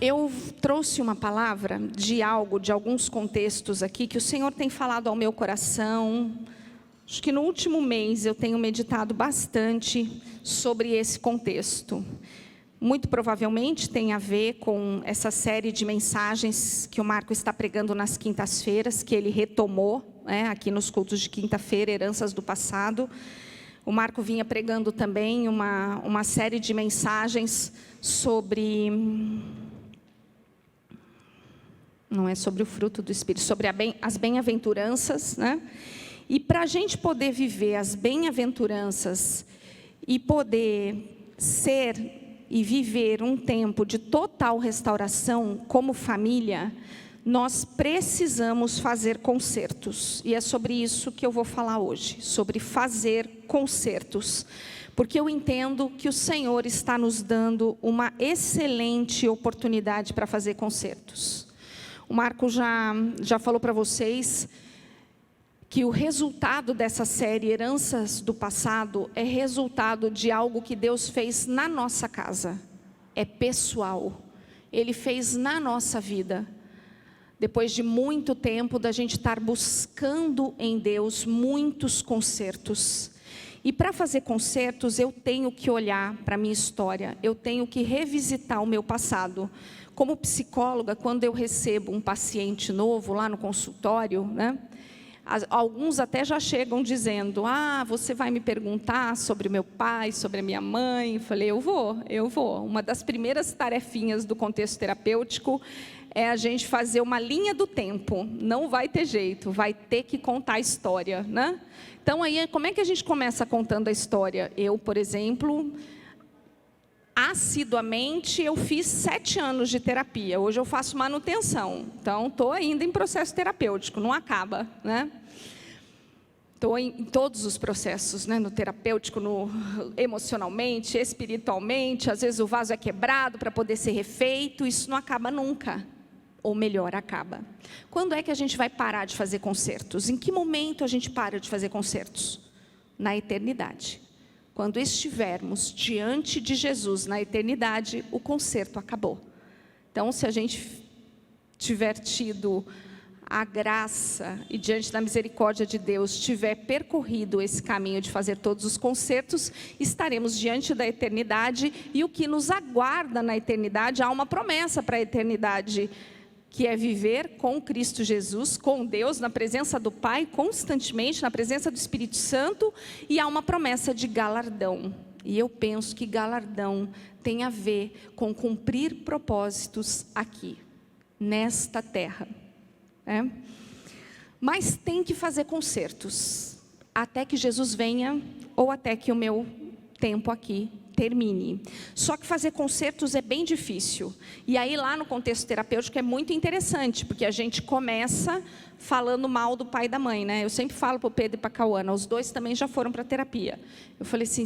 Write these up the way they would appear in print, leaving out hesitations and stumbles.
Eu trouxe uma palavra de alguns contextos aqui, que o Senhor tem falado ao meu coração. Acho que no último mês eu tenho meditado bastante sobre esse contexto. Muito provavelmente tem a ver com essa série de mensagens que o Marco está pregando nas quintas-feiras, que ele retomou, aqui nos cultos de quinta-feira, heranças do passado. O Marco vinha pregando também uma série de mensagens sobre... Não é sobre o fruto do Espírito, sobre as bem-aventuranças, né? E para a gente poder viver as bem-aventuranças e poder ser e viver um tempo de total restauração como família, nós precisamos fazer concertos. E é sobre isso que eu vou falar hoje, sobre fazer concertos. Porque eu entendo que o Senhor está nos dando uma excelente oportunidade para fazer concertos. O Marco já falou para vocês que o resultado dessa série Heranças do Passado é resultado de algo que Deus fez na nossa casa. É pessoal. Ele fez na nossa vida. Depois de muito tempo da gente estar buscando em Deus muitos concertos. E para fazer concertos eu tenho que olhar para a minha história. Eu tenho que revisitar o meu passado. Como psicóloga, quando eu recebo um paciente novo lá no consultório, né? Alguns até já chegam dizendo, você vai me perguntar sobre meu pai, sobre a minha mãe. Eu falei, eu vou. Uma das primeiras tarefinhas do contexto terapêutico é a gente fazer uma linha do tempo. Não vai ter jeito, vai ter que contar a história, né? Então, aí, como é que a gente começa contando a história? Eu, por exemplo, assiduamente, eu fiz 7 anos de terapia. Hoje eu faço manutenção. Então, estou ainda em processo terapêutico, não acaba, né? Estou em todos os processos, né? No terapêutico, emocionalmente, espiritualmente. Às vezes o vaso é quebrado para poder ser refeito. Isso não acaba nunca. Ou melhor, acaba. Quando é que a gente vai parar de fazer concertos? Em que momento a gente para de fazer concertos? Na eternidade. Quando estivermos diante de Jesus na eternidade, o concerto acabou. Então, se a gente tiver tido a graça e diante da misericórdia de Deus, tiver percorrido esse caminho de fazer todos os concertos, estaremos diante da eternidade e o que nos aguarda na eternidade, há uma promessa para a eternidade, que é viver com Cristo Jesus, com Deus, na presença do Pai, constantemente, na presença do Espírito Santo, e há uma promessa de galardão. E eu penso que galardão tem a ver com cumprir propósitos aqui, nesta terra. Mas tem que fazer concertos, até que Jesus venha, ou até que o meu tempo aqui termine. Só que fazer concertos é bem difícil. E aí lá no contexto terapêutico é muito interessante, porque a gente começa falando mal do pai e da mãe, né? Eu sempre falo para o Pedro e para a Cauana, os dois também já foram para a terapia. Eu falei assim,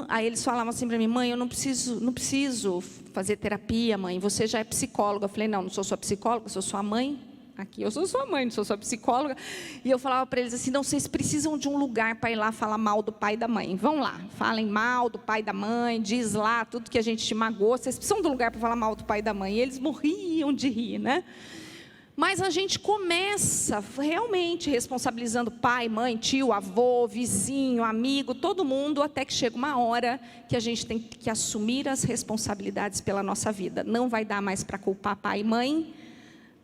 aí eles falavam assim para mim, mãe, eu não preciso fazer terapia, mãe, você já é psicóloga. Eu falei, não sou sua psicóloga, sou sua mãe. Aqui eu sou sua mãe, não sou sua psicóloga. E eu falava para eles assim, não, vocês precisam de um lugar para ir lá falar mal do pai e da mãe. Vão lá, falem mal do pai e da mãe, diz lá tudo que a gente te magoou. Vocês precisam de um lugar para falar mal do pai e da mãe. E eles morriam de rir, né? Mas a gente começa realmente responsabilizando pai, mãe, tio, avô, vizinho, amigo, todo mundo, até que chega uma hora que a gente tem que assumir as responsabilidades pela nossa vida. Não vai dar mais para culpar pai e mãe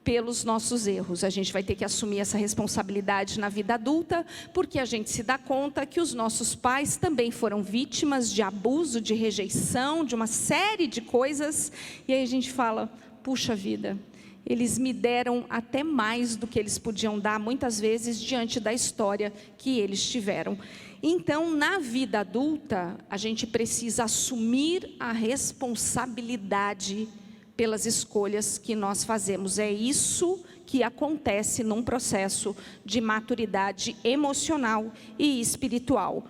pelos nossos erros. A gente vai ter que assumir essa responsabilidade na vida adulta, porque a gente se dá conta que os nossos pais também foram vítimas de abuso, de rejeição, de uma série de coisas, e aí a gente fala, puxa vida, eles me deram até mais do que eles podiam dar, muitas vezes, diante da história que eles tiveram. Então, na vida adulta, a gente precisa assumir a responsabilidade pelas escolhas que nós fazemos. É isso que acontece num processo de maturidade emocional e espiritual.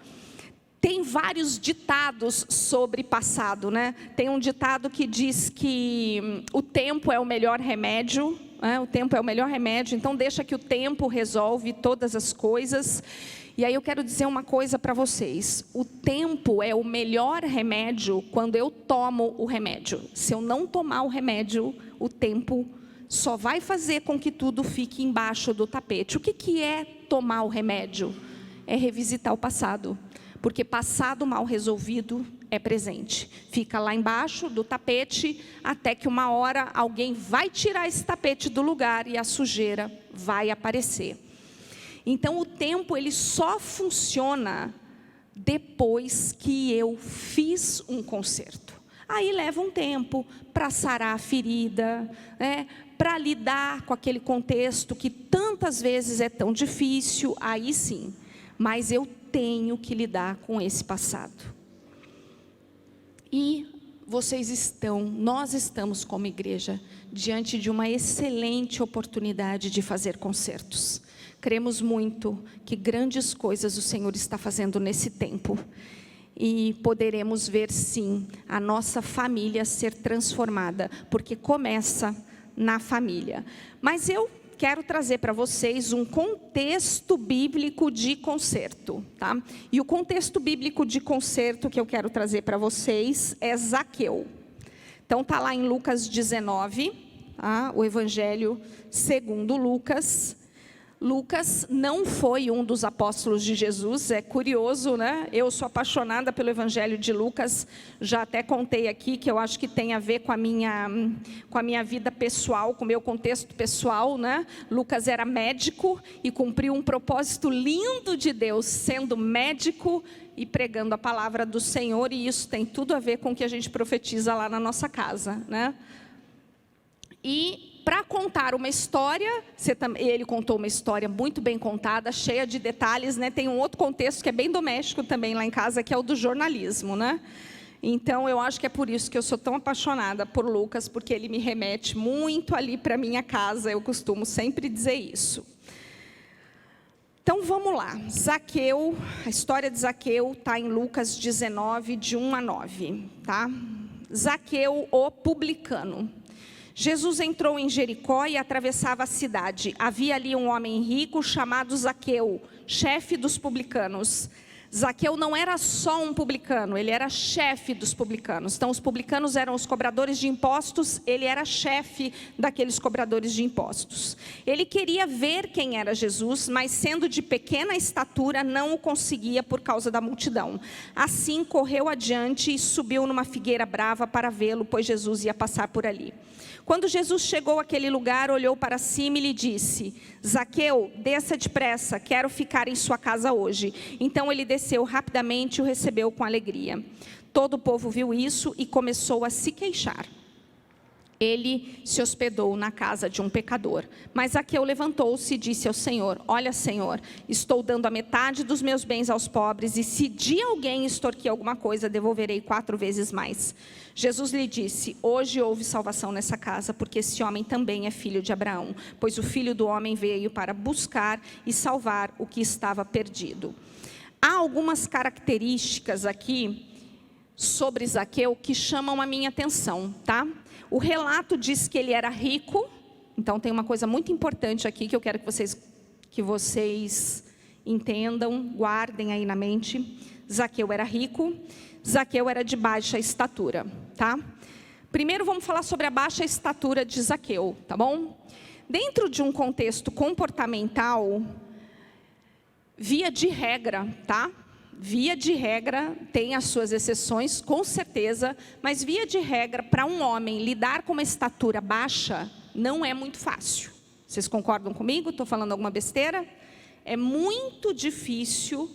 Tem vários ditados sobre passado, né? Tem um ditado que diz que o tempo é o melhor remédio né? O tempo é o melhor remédio, então deixa que o tempo resolve todas as coisas. E aí eu quero dizer uma coisa para vocês: o tempo é o melhor remédio quando eu tomo o remédio. Se eu não tomar o remédio, o tempo só vai fazer com que tudo fique embaixo do tapete. O que é tomar o remédio? É revisitar o passado, porque passado mal resolvido é presente. Fica lá embaixo do tapete, até que uma hora alguém vai tirar esse tapete do lugar e a sujeira vai aparecer. Então o tempo ele só funciona depois que eu fiz um conserto. Aí leva um tempo para sarar a ferida, né? Para lidar com aquele contexto que tantas vezes é tão difícil, aí sim. Mas eu tenho que lidar com esse passado. E nós estamos como igreja diante de uma excelente oportunidade de fazer concertos. Cremos muito que grandes coisas o Senhor está fazendo nesse tempo. E poderemos ver sim a nossa família ser transformada, porque começa na família. Mas eu quero trazer para vocês um contexto bíblico de concerto, tá? E o contexto bíblico de concerto que eu quero trazer para vocês é Zaqueu. Então está lá em Lucas 19, tá? O Evangelho segundo Lucas. Lucas não foi um dos apóstolos de Jesus, é curioso, né? Eu sou apaixonada pelo Evangelho de Lucas, já até contei aqui que eu acho que tem a ver com a minha vida pessoal, com o meu contexto pessoal, né? Lucas era médico e cumpriu um propósito lindo de Deus, sendo médico e pregando a palavra do Senhor, e isso tem tudo a ver com o que a gente profetiza lá na nossa casa, né? E para contar uma história, ele contou uma história muito bem contada, cheia de detalhes, né? Tem um outro contexto que é bem doméstico também lá em casa, que é o do jornalismo, né? Então eu acho que é por isso que eu sou tão apaixonada por Lucas, porque ele me remete muito ali para minha casa, eu costumo sempre dizer isso. Então vamos lá, Zaqueu, a história de Zaqueu está em Lucas 19, de 1 a 9, tá? Zaqueu, o publicano. Jesus entrou em Jericó e atravessava a cidade. Havia ali um homem rico chamado Zaqueu, chefe dos publicanos. Zaqueu não era só um publicano, ele era chefe dos publicanos. Então os publicanos eram os cobradores de impostos, ele era chefe daqueles cobradores de impostos. Ele queria ver quem era Jesus, mas sendo de pequena estatura, não o conseguia por causa da multidão. Assim correu adiante e subiu numa figueira brava para vê-lo, pois Jesus ia passar por ali. Quando Jesus chegou àquele lugar, olhou para cima e lhe disse: Zaqueu, desça depressa, quero ficar em sua casa hoje. Então ele desceu rapidamente e o recebeu com alegria. Todo o povo viu isso e começou a se queixar. Ele se hospedou na casa de um pecador. Mas Zaqueu levantou-se e disse ao Senhor: Olha, Senhor, estou dando a metade dos meus bens aos pobres, e se de alguém extorquir alguma coisa, devolverei 4 vezes mais. Jesus lhe disse: Hoje houve salvação nessa casa, porque esse homem também é filho de Abraão, pois o Filho do Homem veio para buscar e salvar o que estava perdido. Há algumas características aqui sobre Zaqueu que chamam a minha atenção, tá? O relato diz que ele era rico. Então tem uma coisa muito importante aqui que eu quero que vocês entendam, guardem aí na mente. Zaqueu era rico, Zaqueu era de baixa estatura, tá? Primeiro vamos falar sobre a baixa estatura de Zaqueu, tá bom? Dentro de um contexto comportamental, via de regra, tá? Via de regra, tem as suas exceções, com certeza, mas via de regra, para um homem lidar com uma estatura baixa, não é muito fácil. Vocês concordam comigo? Estou falando alguma besteira? É muito difícil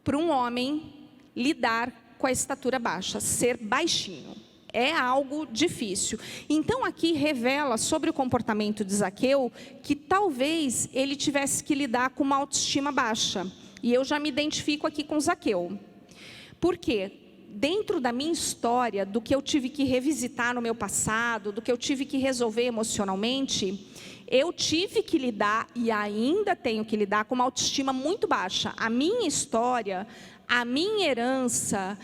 para um homem lidar com a estatura baixa, ser baixinho. É algo difícil. Então aqui revela sobre o comportamento de Zaqueu que talvez ele tivesse que lidar com uma autoestima baixa. E eu já me identifico aqui com Zaqueu. Por quê? Dentro da minha história, do que eu tive que revisitar no meu passado, do que eu tive que resolver emocionalmente, eu tive que lidar, e ainda tenho que lidar, com uma autoestima muito baixa. A minha história, a minha herança,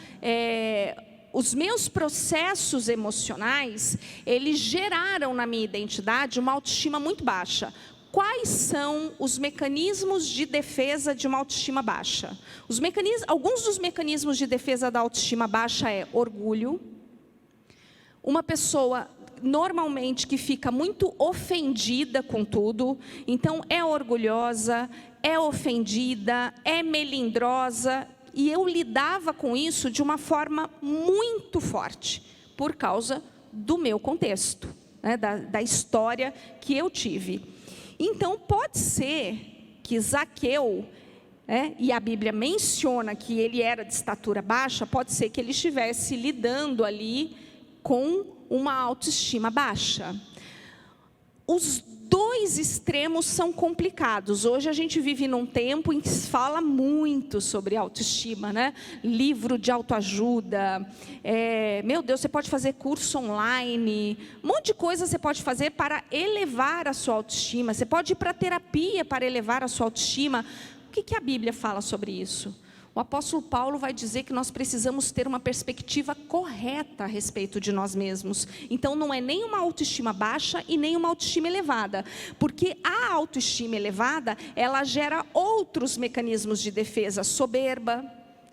os meus processos emocionais, eles geraram na minha identidade uma autoestima muito baixa. Quais são os mecanismos de defesa de uma autoestima baixa? Alguns dos mecanismos de defesa da autoestima baixa é orgulho. Uma pessoa normalmente que fica muito ofendida com tudo, então é orgulhosa, é ofendida, é melindrosa, e eu lidava com isso de uma forma muito forte, por causa do meu contexto, né, da história que eu tive. Então, pode ser que Zaqueu, e a Bíblia menciona que ele era de estatura baixa, pode ser que ele estivesse lidando ali com uma autoestima baixa. Os dois extremos são complicados. Hoje a gente vive num tempo em que se fala muito sobre autoestima, né? Livro de autoajuda, meu Deus, você pode fazer curso online, um monte de coisa você pode fazer para elevar a sua autoestima. Você pode ir para a terapia para elevar a sua autoestima. O que a Bíblia fala sobre isso? O apóstolo Paulo vai dizer que nós precisamos ter uma perspectiva correta a respeito de nós mesmos. Então não é nem uma autoestima baixa e nem uma autoestima elevada. Porque a autoestima elevada, ela gera outros mecanismos de defesa. Soberba.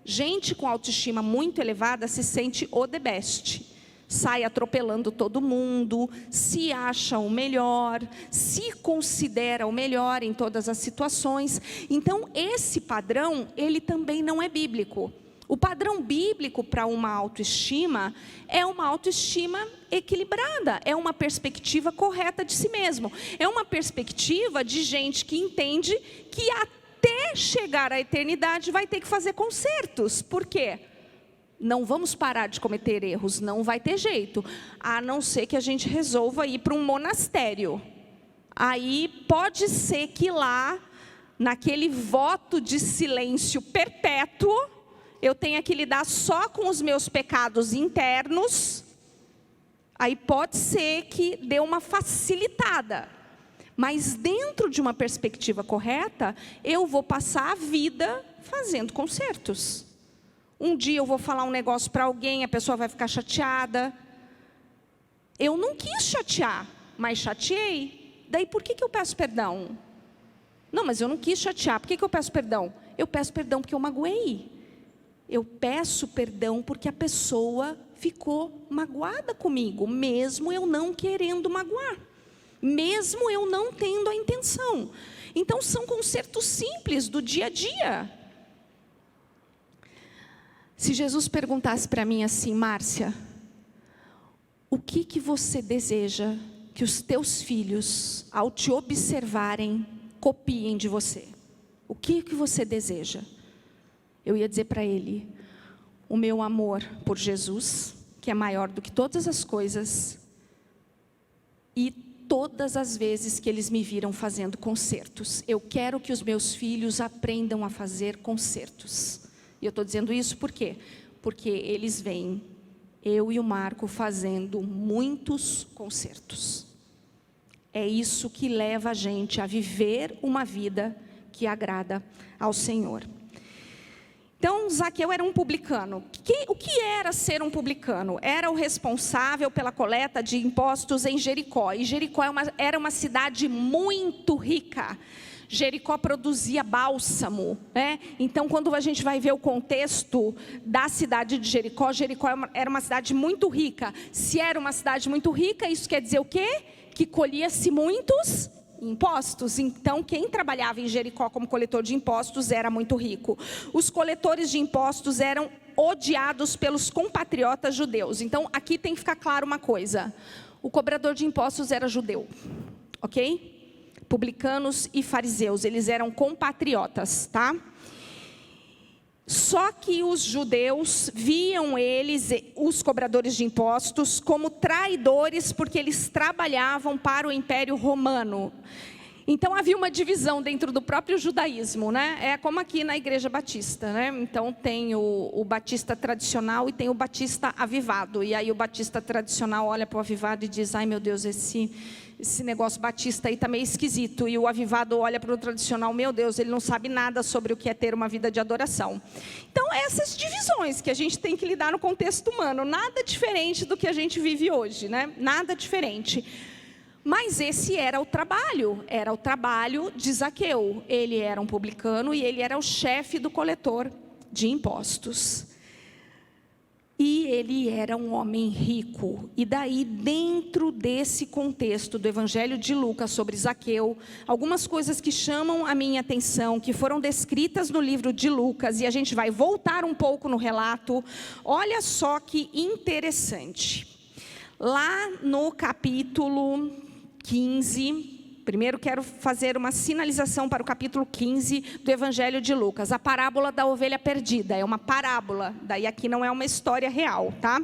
Gente com autoestima muito elevada se sente o the best. Sai atropelando todo mundo, se acha o melhor, se considera o melhor em todas as situações. Então, esse padrão, ele também não é bíblico. O padrão bíblico para uma autoestima é uma autoestima equilibrada, é uma perspectiva correta de si mesmo. É uma perspectiva de gente que entende que até chegar à eternidade vai ter que fazer consertos. Por quê? Não vamos parar de cometer erros, não vai ter jeito, a não ser que a gente resolva ir para um monastério. Aí pode ser que lá, naquele voto de silêncio perpétuo, eu tenha que lidar só com os meus pecados internos. Aí pode ser que dê uma facilitada. Mas dentro de uma perspectiva correta, eu vou passar a vida fazendo consertos. Um dia eu vou falar um negócio para alguém, a pessoa vai ficar chateada. Eu não quis chatear, mas chateei. Daí por que eu peço perdão? Não, mas eu não quis chatear, por que eu peço perdão? Eu peço perdão porque eu magoei. Eu peço perdão porque a pessoa ficou magoada comigo, mesmo eu não querendo magoar. Mesmo eu não tendo a intenção. Então são consertos simples do dia a dia. Se Jesus perguntasse para mim assim, Márcia, o que você deseja que os teus filhos, ao te observarem, copiem de você? O que você deseja? Eu ia dizer para ele, o meu amor por Jesus, que é maior do que todas as coisas, e todas as vezes que eles me viram fazendo concertos. Eu quero que os meus filhos aprendam a fazer concertos. E eu estou dizendo isso por quê? Porque eles veem eu e o Marco fazendo muitos concertos. É isso que leva a gente a viver uma vida que agrada ao Senhor. Então, Zaqueu era um publicano. O que era ser um publicano? Era o responsável pela coleta de impostos em Jericó. E Jericó era uma cidade muito rica. Jericó produzia bálsamo, né? Então, quando a gente vai ver o contexto da cidade de Jericó, Jericó era uma cidade muito rica. Se era uma cidade muito rica, isso quer dizer o quê? Que colhia-se muitos impostos. Então, quem trabalhava em Jericó como coletor de impostos era muito rico. Os coletores de impostos eram odiados pelos compatriotas judeus. Então, aqui tem que ficar claro uma coisa. O cobrador de impostos era judeu, ok? Publicanos e fariseus, eles eram compatriotas, tá? Só que os judeus viam eles, os cobradores de impostos, como traidores, porque eles trabalhavam para o Império Romano. Então havia uma divisão dentro do próprio judaísmo, né? É como aqui na Igreja Batista, né? Então tem o batista tradicional e tem o batista avivado. E aí o batista tradicional olha para o avivado e diz, ai meu Deus, esse esse negócio batista aí está meio esquisito. E o avivado olha para o tradicional, meu Deus, ele não sabe nada sobre o que é ter uma vida de adoração. Então, essas divisões que a gente tem que lidar no contexto humano, nada diferente do que a gente vive hoje, né? Nada diferente. Mas esse era o trabalho de Zaqueu. Ele era um publicano e ele era o chefe do coletor de impostos. E ele era um homem rico. E daí, dentro desse contexto do Evangelho de Lucas sobre Zaqueu, algumas coisas que chamam a minha atenção, que foram descritas no livro de Lucas, e a gente vai voltar um pouco no relato. Olha só que interessante. Lá no capítulo 15... Primeiro quero fazer uma sinalização para o capítulo 15 do Evangelho de Lucas. A parábola da ovelha perdida. É uma parábola, daí aqui não é uma história real, tá?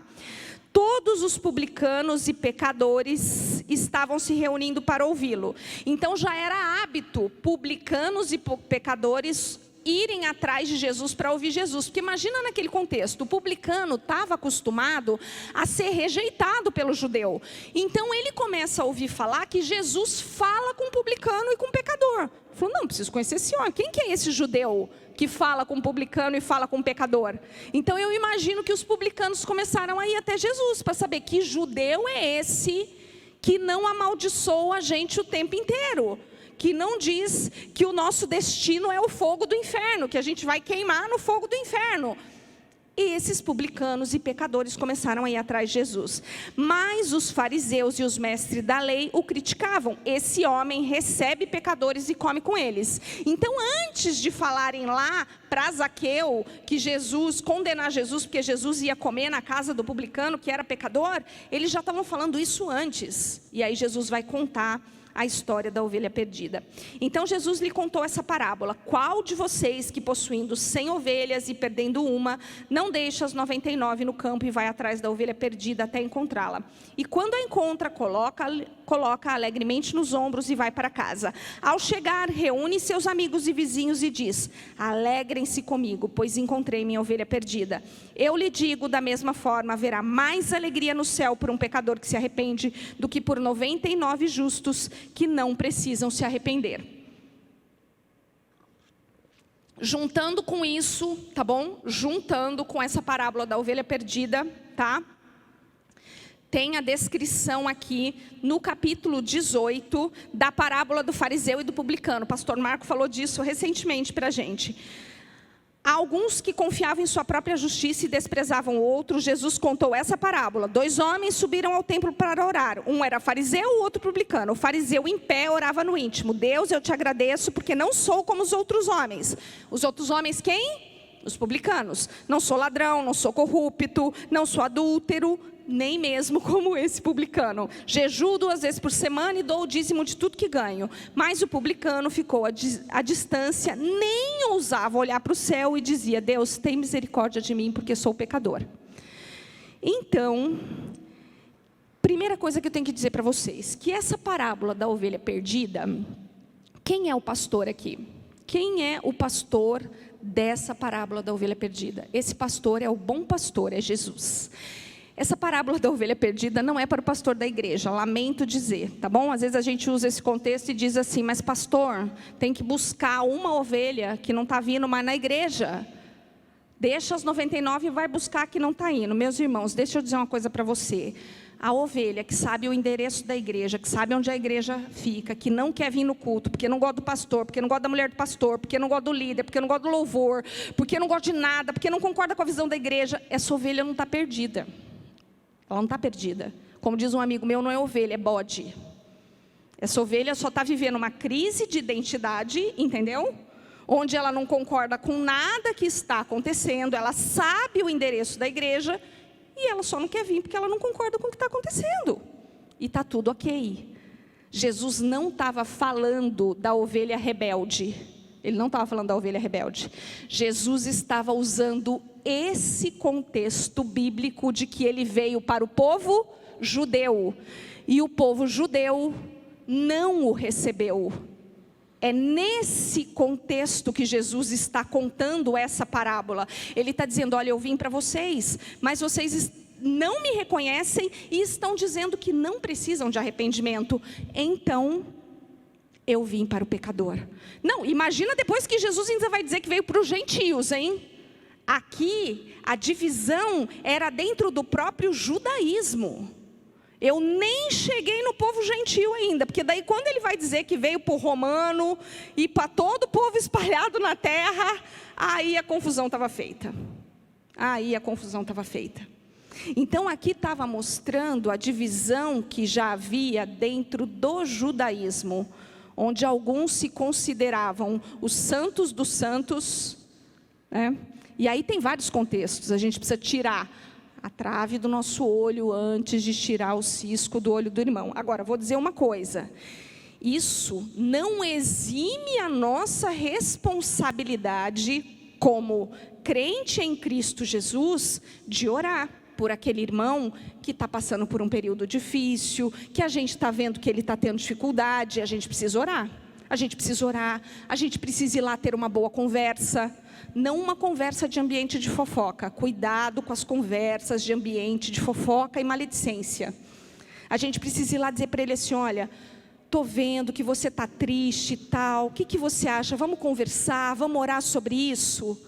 Todos os publicanos e pecadores estavam se reunindo para ouvi-lo. Então já era hábito publicanos e pecadores irem atrás de Jesus para ouvir Jesus. Porque imagina naquele contexto, o publicano estava acostumado a ser rejeitado pelo judeu. Então ele começa a ouvir falar que Jesus fala com o publicano e com o pecador. Ele falou, não, preciso conhecer esse homem. Quem que é esse judeu que fala com o publicano e fala com o pecador? Então eu imagino que os publicanos começaram a ir até Jesus para saber que judeu é esse que não amaldiçoa a gente o tempo inteiro. Que não diz que o nosso destino é o fogo do inferno, que a gente vai queimar no fogo do inferno. E esses publicanos e pecadores começaram a ir atrás de Jesus. Mas os fariseus e os mestres da lei o criticavam. Esse homem recebe pecadores e come com eles. Então, antes de falarem lá para Zaqueu, que condenar Jesus, porque Jesus ia comer na casa do publicano, que era pecador, eles já estavam falando isso antes. E aí Jesus vai contar a história da ovelha perdida. Então Jesus lhe contou essa parábola. Qual de vocês que possuindo 100 ovelhas e perdendo uma, não deixa as 99 no campo e vai atrás da ovelha perdida até encontrá-la? E quando a encontra, coloca alegremente nos ombros e vai para casa. Ao chegar, reúne seus amigos e vizinhos e diz, alegrem-se comigo, pois encontrei minha ovelha perdida. Eu lhe digo, da mesma forma, haverá mais alegria no céu por um pecador que se arrepende do que por 99 justos que não precisam se arrepender. Juntando com isso, tá bom? Juntando com essa parábola da ovelha perdida, tá? Tem a descrição aqui no capítulo 18 da parábola do fariseu e do publicano. O pastor Marco falou disso recentemente para a gente. Alguns que confiavam em sua própria justiça e desprezavam outros, Jesus contou essa parábola. 2 homens subiram ao templo para orar. Um era fariseu, o outro publicano. O fariseu em pé orava no íntimo. Deus, eu te agradeço porque não sou como os outros homens. Os outros homens quem? Os publicanos. Não sou ladrão, não sou corrupto, não sou adúltero, nem mesmo como esse publicano. Jejuo 2 vezes por semana e dou o dízimo de tudo que ganho. Mas o publicano ficou à distância, nem ousava olhar para o céu e dizia, Deus, tem misericórdia de mim porque sou pecador. Então, primeira coisa que eu tenho que dizer para vocês, que essa parábola da ovelha perdida, quem é o pastor aqui? Quem é o pastor dessa parábola da ovelha perdida? Esse pastor é o bom pastor, é Jesus. Essa parábola da ovelha perdida não é para o pastor da igreja, lamento dizer, tá bom? Às vezes a gente usa esse contexto e diz assim, mas pastor, tem que buscar uma ovelha que não está vindo mais na igreja. Deixa as 99 e vai buscar a que não está indo. Meus irmãos, deixa eu dizer uma coisa para você. A ovelha que sabe o endereço da igreja, que sabe onde a igreja fica, que não quer vir no culto, porque não gosta do pastor, porque não gosta da mulher do pastor, porque não gosta do líder, porque não gosta do louvor, porque não gosta de nada, porque não concorda com a visão da igreja, essa ovelha não está perdida. Ela não está perdida. Como diz um amigo meu, não é ovelha, é bode. Essa ovelha só está vivendo uma crise de identidade, entendeu? Onde ela não concorda com nada que está acontecendo, ela sabe o endereço da igreja, e ela só não quer vir porque ela não concorda com o que está acontecendo. E está tudo ok. Jesus não estava falando da ovelha rebelde. Ele não estava falando da ovelha rebelde. Jesus estava usando esse contexto bíblico de que ele veio para o povo judeu. E o povo judeu não o recebeu. É nesse contexto que Jesus está contando essa parábola. Ele está dizendo, olha, eu vim para vocês, mas vocês não me reconhecem e estão dizendo que não precisam de arrependimento. Então, eu vim para o pecador. Não, imagina depois que Jesus ainda vai dizer que veio para os gentios, hein? Aqui, a divisão era dentro do próprio judaísmo. Eu nem cheguei no povo gentil ainda, porque daí quando ele vai dizer que veio para o romano e para todo o povo espalhado na terra, aí a confusão estava feita. Então aqui estava mostrando a divisão que já havia dentro do judaísmo, onde alguns se consideravam os santos dos santos, né? E aí tem vários contextos, a gente precisa tirar a trave do nosso olho antes de tirar o cisco do olho do irmão. Agora, vou dizer uma coisa, isso não exime a nossa responsabilidade como crente em Cristo Jesus de orar por aquele irmão que está passando por um período difícil, que a gente está vendo que ele está tendo dificuldade, a gente precisa orar. A gente precisa ir lá ter uma boa conversa, não uma conversa de ambiente de fofoca. Cuidado com as conversas de ambiente de fofoca e maledicência. A gente precisa ir lá dizer para ele assim, olha, estou vendo que você está triste e tal, o que você acha? Vamos conversar, vamos orar sobre isso?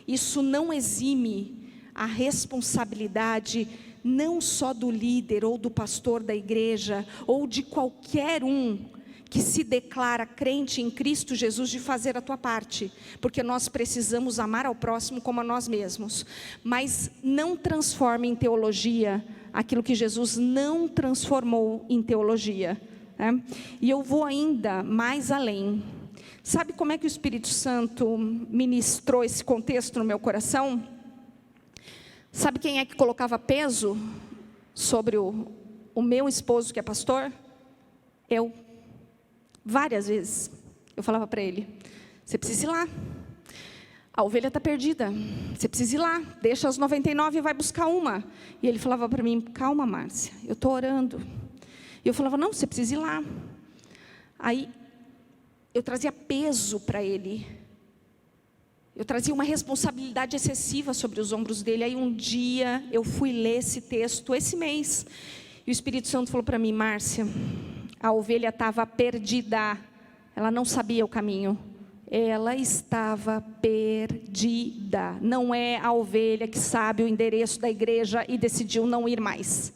Isso não exime a responsabilidade não só do líder ou do pastor da igreja, ou de qualquer um que se declara crente em Cristo Jesus, de fazer a tua parte, porque nós precisamos amar ao próximo como a nós mesmos. Mas não transforme em teologia aquilo que Jesus não transformou em teologia, né? E eu vou ainda mais além. Sabe como é que o Espírito Santo ministrou esse contexto no meu coração? Sabe quem é que colocava peso sobre o meu esposo que é pastor? Eu. Várias vezes eu falava para ele, você precisa ir lá, a ovelha está perdida, você precisa ir lá, deixa as 99 e vai buscar uma. E ele falava para mim, calma Márcia, eu estou orando. E eu falava, não, você precisa ir lá. Aí eu trazia peso para ele, eu trazia uma responsabilidade excessiva sobre os ombros dele. Aí um dia eu fui ler esse texto, esse mês, e o Espírito Santo falou para mim, Márcia, a ovelha estava perdida, ela não sabia o caminho, ela estava perdida. Não é a ovelha que sabe o endereço da igreja e decidiu não ir mais.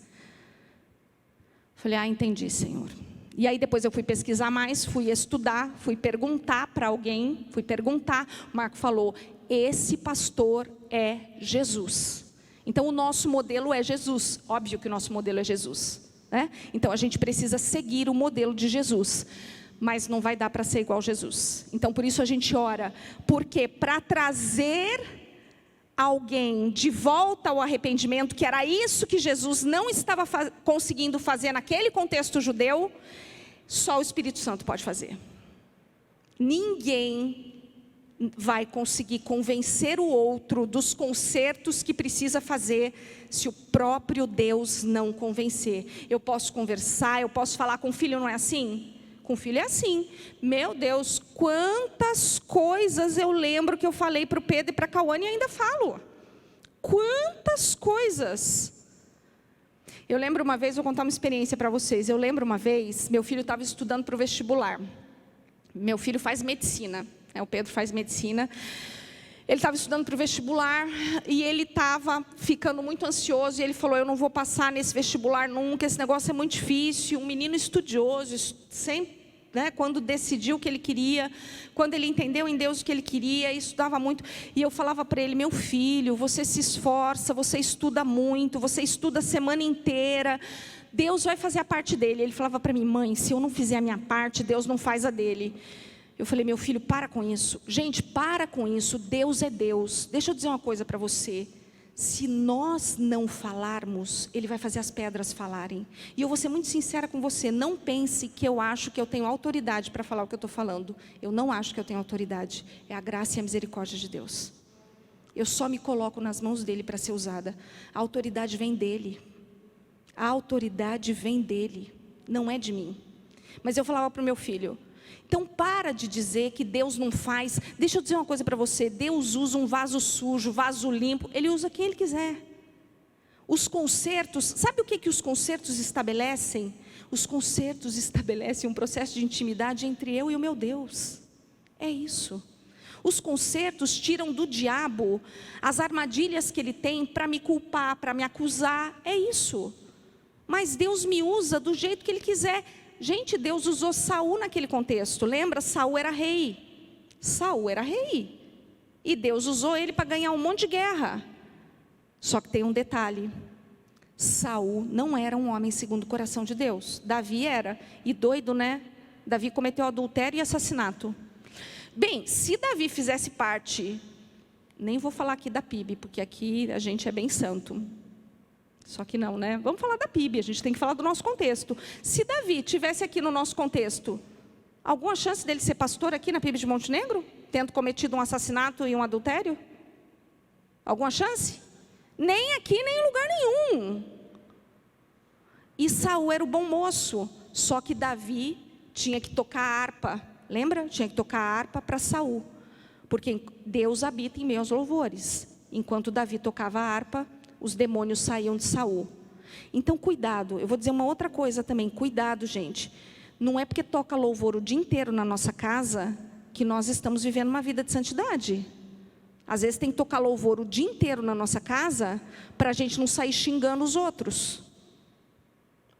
Falei, entendi, Senhor. E aí depois eu fui pesquisar mais, fui estudar, fui perguntar para alguém, o Marco falou, esse pastor é Jesus. Então o nosso modelo é Jesus, óbvio que o nosso modelo é Jesus, né? Então a gente precisa seguir o modelo de Jesus, mas não vai dar para ser igual a Jesus. Então por isso a gente ora, porque para trazer alguém de volta ao arrependimento, que era isso que Jesus não estava conseguindo fazer naquele contexto judeu, só o Espírito Santo pode fazer. Ninguém vai conseguir convencer o outro dos consertos que precisa fazer, se o próprio Deus não convencer. Eu posso conversar, eu posso falar com o filho, não é assim? Com o filho é assim. Meu Deus, quantas coisas eu lembro que eu falei para o Pedro e para a Cauane e ainda falo. Quantas coisas. Eu lembro uma vez, vou contar uma experiência para vocês. Eu lembro uma vez, meu filho estava estudando para o vestibular. Meu filho faz medicina. O Pedro faz medicina. Ele estava estudando para o vestibular e ele estava ficando muito ansioso. E ele falou, eu não vou passar nesse vestibular nunca, esse negócio é muito difícil. Um menino estudioso, sempre, né, quando decidiu o que ele queria, quando ele entendeu em Deus o que ele queria, estudava muito. E eu falava para ele, meu filho, você se esforça, você estuda muito, você estuda a semana inteira, Deus vai fazer a parte dele. Ele falava para mim, mãe, se eu não fizer a minha parte, Deus não faz a dele. Eu falei, meu filho, para com isso. Gente, para com isso, Deus é Deus. Deixa eu dizer uma coisa para você. Se nós não falarmos, Ele vai fazer as pedras falarem. E eu vou ser muito sincera com você, não pense que eu acho que eu tenho autoridade para falar o que eu estou falando. Eu não acho que eu tenho autoridade. É a graça e a misericórdia de Deus. Eu só me coloco nas mãos dEle para ser usada. A autoridade vem dEle. A autoridade vem dEle, não é de mim. Mas eu falava para o meu filho, então para de dizer que Deus não faz. Deixa eu dizer uma coisa para você, Deus usa um vaso sujo, vaso limpo, Ele usa quem Ele quiser. Os concertos, sabe o que os concertos estabelecem? Os concertos estabelecem um processo de intimidade entre eu e o meu Deus. É isso. Os concertos tiram do diabo as armadilhas que ele tem para me culpar, para me acusar. É isso. Mas Deus me usa do jeito que Ele quiser. Gente, Deus usou Saul naquele contexto. Lembra? Saul era rei. Saul era rei. E Deus usou ele para ganhar um monte de guerra. Só que tem um detalhe. Saul não era um homem segundo o coração de Deus. Davi era. E doido, né? Davi cometeu adultério e assassinato. Bem, se Davi fizesse parte, nem vou falar aqui da PIB, porque aqui a gente é bem santo. Só que não, né? Vamos falar da PIB, a gente tem que falar do nosso contexto. Se Davi tivesse aqui no nosso contexto, alguma chance dele ser pastor aqui na PIB de Montenegro? Tendo cometido um assassinato e um adultério? Alguma chance? Nem aqui, nem em lugar nenhum. E Saul era o bom moço, só que Davi tinha que tocar a harpa. Lembra? Tinha que tocar a harpa para Saul, porque Deus habita em meus louvores. Enquanto Davi tocava a harpa, os demônios saíam de Saul. Então cuidado, eu vou dizer uma outra coisa também, cuidado gente. Não é porque toca louvor o dia inteiro na nossa casa, que nós estamos vivendo uma vida de santidade. Às vezes tem que tocar louvor o dia inteiro na nossa casa, para a gente não sair xingando os outros.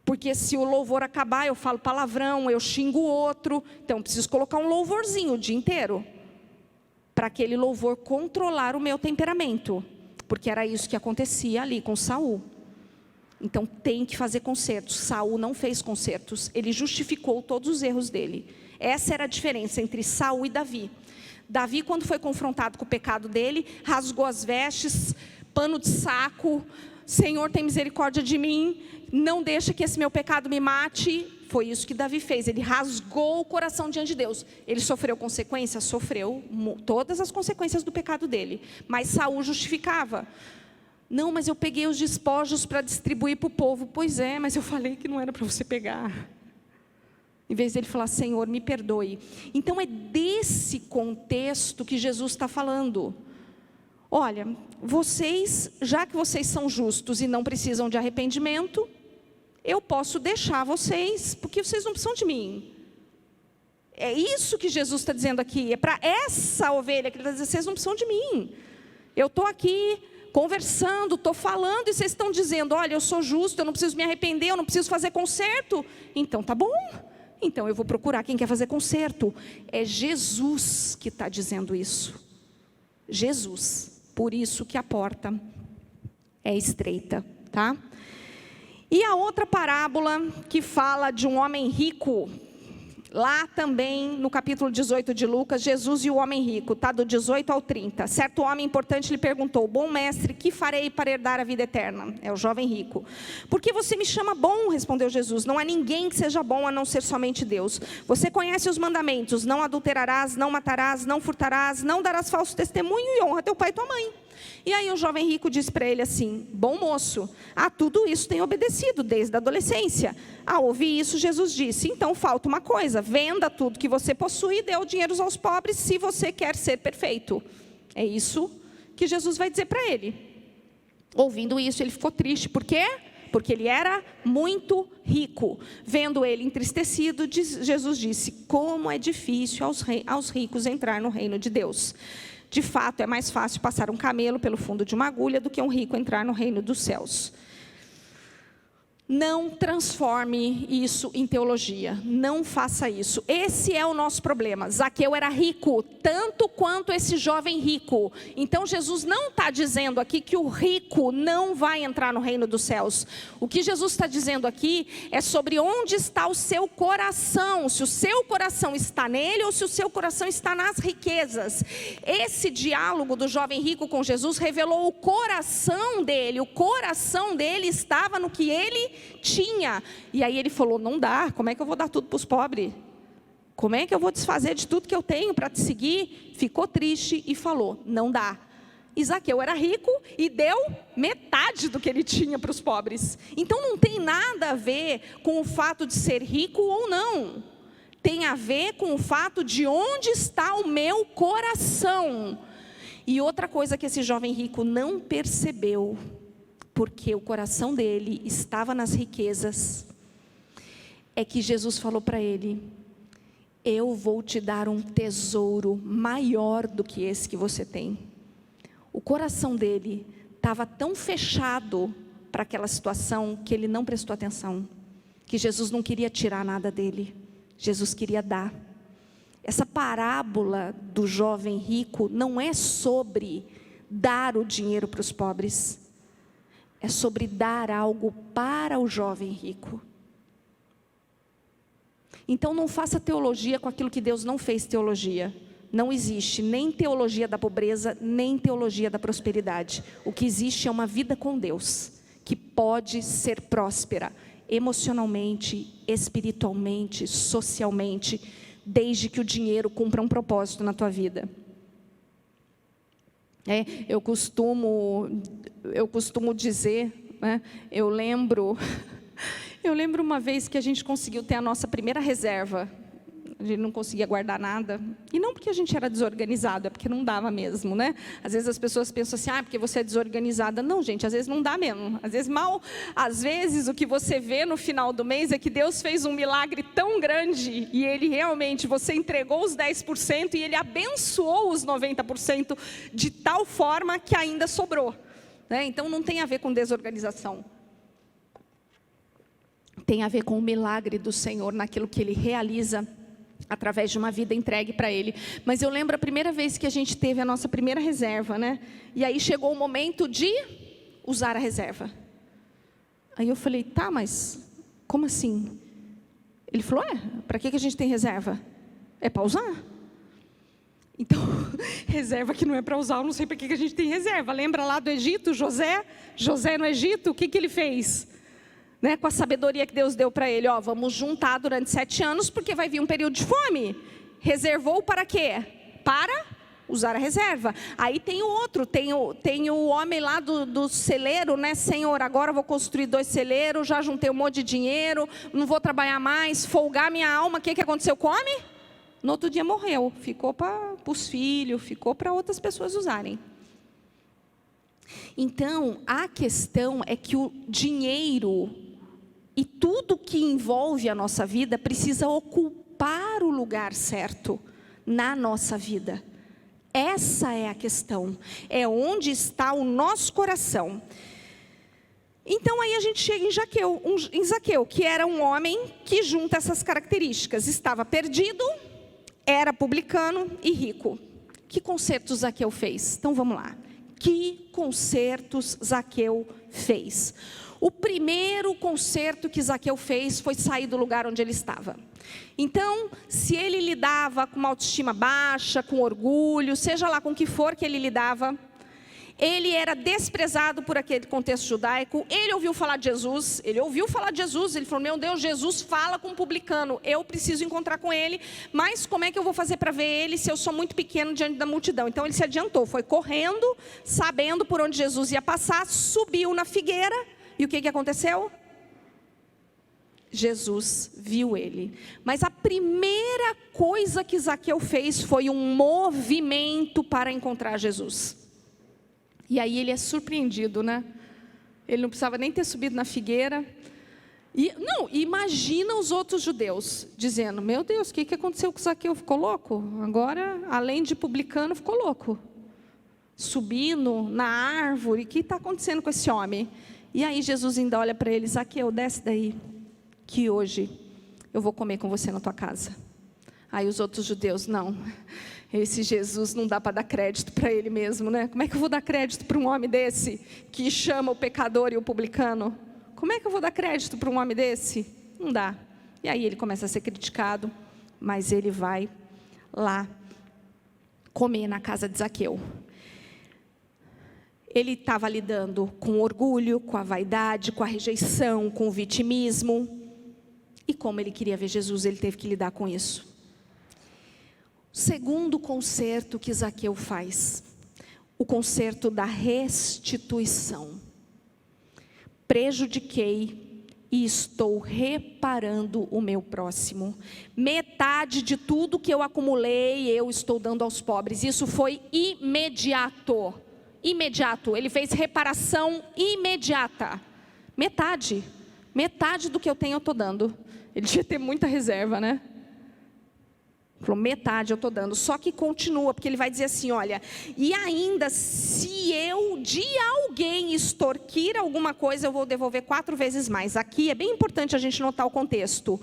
Porque se o louvor acabar, eu falo palavrão, eu xingo o outro. Então eu preciso colocar um louvorzinho o dia inteiro, para aquele louvor controlar o meu temperamento. Porque era isso que acontecia ali com Saul. Então tem que fazer concertos. Saul não fez concertos, ele justificou todos os erros dele. Essa era a diferença entre Saul e Davi. Davi, quando foi confrontado com o pecado dele, rasgou as vestes, pano de saco, Senhor, tem misericórdia de mim, não deixa que esse meu pecado me mate. Foi isso que Davi fez, ele rasgou o coração diante de Deus. Ele sofreu consequências? Sofreu todas as consequências do pecado dele. Mas Saul justificava. Não, mas eu peguei os despojos para distribuir para o povo. Pois é, mas eu falei que não era para você pegar. Em vez dele falar, Senhor, me perdoe. Então é desse contexto que Jesus está falando. Olha, vocês, já que vocês são justos e não precisam de arrependimento, eu posso deixar vocês, porque vocês não precisam de mim. É isso que Jesus está dizendo aqui. É para essa ovelha que ele está dizendo, vocês não precisam de mim. Eu estou aqui conversando, estou falando, e vocês estão dizendo, olha, eu sou justo, eu não preciso me arrepender, eu não preciso fazer conserto. Então tá bom. Então eu vou procurar quem quer fazer conserto. É Jesus que está dizendo isso. Jesus. Por isso que a porta é estreita, tá? E a outra parábola que fala de um homem rico, lá também no capítulo 18 de Lucas, Jesus e o homem rico, tá do 18 ao 30. Certo homem importante lhe perguntou, bom mestre, que farei para herdar a vida eterna? É o jovem rico. Por que você me chama bom? Respondeu Jesus. Não há ninguém que seja bom a não ser somente Deus. Você conhece os mandamentos, não adulterarás, não matarás, não furtarás, não darás falso testemunho e honra teu pai e tua mãe. E aí o jovem rico disse para ele assim, bom moço, a tudo isso tem obedecido desde a adolescência. Ao ouvir isso, Jesus disse, então falta uma coisa, venda tudo que você possui e dê o dinheiro aos pobres se você quer ser perfeito. É isso que Jesus vai dizer para ele. Ouvindo isso, ele ficou triste, por quê? Porque ele era muito rico. Vendo ele entristecido, Jesus disse, como é difícil aos ricos entrar no reino de Deus. De fato, é mais fácil passar um camelo pelo fundo de uma agulha do que um rico entrar no reino dos céus. Não transforme isso em teologia. Não faça isso. Esse é o nosso problema. Zaqueu era rico, tanto quanto esse jovem rico. Então Jesus não está dizendo aqui que o rico não vai entrar no reino dos céus. O que Jesus está dizendo aqui é sobre onde está o seu coração. Se o seu coração está nele ou se o seu coração está nas riquezas. Esse diálogo do jovem rico com Jesus revelou o coração dele. O coração dele estava no que ele tinha. E aí ele falou, não dá, como é que eu vou dar tudo para os pobres? Como é que eu vou desfazer de tudo que eu tenho para te seguir? Ficou triste e falou, não dá. E Zaqueu era rico e deu metade do que ele tinha para os pobres. Então não tem nada a ver com o fato de ser rico ou não. Tem a ver com o fato de onde está o meu coração. E outra coisa que esse jovem rico não percebeu, porque o coração dele estava nas riquezas, é que Jesus falou para ele: eu vou te dar um tesouro maior do que esse que você tem. O coração dele estava tão fechado para aquela situação que ele não prestou atenção, que Jesus não queria tirar nada dele, Jesus queria dar. Essa parábola do jovem rico não é sobre dar o dinheiro para os pobres, é sobre dar algo para o jovem rico. Então não faça teologia com aquilo que Deus não fez teologia. Não existe nem teologia da pobreza, nem teologia da prosperidade. O que existe é uma vida com Deus, que pode ser próspera emocionalmente, espiritualmente, socialmente, desde que o dinheiro cumpra um propósito na tua vida. Eu costumo dizer, né, eu lembro uma vez que a gente conseguiu ter a nossa primeira reserva. A gente não conseguia guardar nada. E não porque a gente era desorganizado, é porque não dava mesmo, né? Às vezes as pessoas pensam assim, porque você é desorganizada. Não, gente, às vezes não dá mesmo. Às vezes o que você vê no final do mês é que Deus fez um milagre tão grande, e Ele realmente, você entregou os 10% e Ele abençoou os 90% de tal forma que ainda sobrou, né? Então não tem a ver com desorganização. Tem a ver com o milagre do Senhor naquilo que Ele realiza através de uma vida entregue para Ele. Mas eu lembro a primeira vez que a gente teve a nossa primeira reserva, né? E aí chegou o momento de usar a reserva. Aí eu falei, tá, mas como assim? Ele falou, para que a gente tem reserva? É para usar. Então, reserva que não é para usar, eu não sei para que a gente tem reserva. Lembra lá do Egito, José no Egito, o que ele fez? Né, com a sabedoria que Deus deu para ele, vamos juntar durante 7 anos, porque vai vir um período de fome. Reservou para quê? Para usar a reserva. Aí tem o outro, tem o homem lá do celeiro, né? Senhor, agora eu vou construir 2 celeiros, já juntei um monte de dinheiro, não vou trabalhar mais, folgar minha alma. O que aconteceu? Come? No outro dia morreu, ficou para os filhos, ficou para outras pessoas usarem. Então, a questão é que o dinheiro e tudo que envolve a nossa vida precisa ocupar o lugar certo na nossa vida. Essa é a questão. É onde está o nosso coração. Então aí a gente chega em Zaqueu, que era um homem que junta essas características. Estava perdido, era publicano e rico. Que concertos Zaqueu fez? Então vamos lá. Que concertos Zaqueu fez? O primeiro concerto que Zaqueu fez foi sair do lugar onde ele estava. Então, se ele lidava com uma autoestima baixa, com orgulho, seja lá com o que for que ele lidava, ele era desprezado por aquele contexto judaico. Ele ouviu falar de Jesus, ele falou, meu Deus, Jesus fala com um publicano, eu preciso encontrar com ele, mas como é que eu vou fazer para ver ele se eu sou muito pequeno diante da multidão? Então ele se adiantou, foi correndo, sabendo por onde Jesus ia passar, subiu na figueira. E o que aconteceu? Jesus viu ele. Mas a primeira coisa que Zaqueu fez foi um movimento para encontrar Jesus. E aí ele é surpreendido, né? Ele não precisava nem ter subido na figueira. Imagina os outros judeus dizendo, meu Deus, o que aconteceu com Zaqueu? Ficou louco? Agora, além de publicano, ficou louco. Subindo na árvore, o que está acontecendo com esse homem? E aí Jesus ainda olha para ele, Zaqueu, desce daí, que hoje eu vou comer com você na tua casa. Aí os outros judeus, não, esse Jesus não dá para dar crédito para ele mesmo, né? Como é que eu vou dar crédito para um homem desse, que chama o pecador e o publicano? Como é que eu vou dar crédito para um homem desse? Não dá. E aí ele começa a ser criticado, mas ele vai lá comer na casa de Zaqueu. Ele estava lidando com o orgulho, com a vaidade, com a rejeição, com o vitimismo. E como ele queria ver Jesus, ele teve que lidar com isso. O segundo concerto que Zaqueu faz, o concerto da restituição. Prejudiquei e estou reparando o meu próximo. Metade de tudo que eu acumulei, eu estou dando aos pobres. Isso foi imediato. imediato. Ele fez reparação imediata. Metade do que eu tenho eu estou dando. Ele devia ter muita reserva, né? Falou, metade eu estou dando. Só que continua, porque ele vai dizer assim, olha, e ainda se eu de alguém extorquir alguma coisa, eu vou devolver 4 vezes mais. Aqui é bem importante a gente notar o contexto.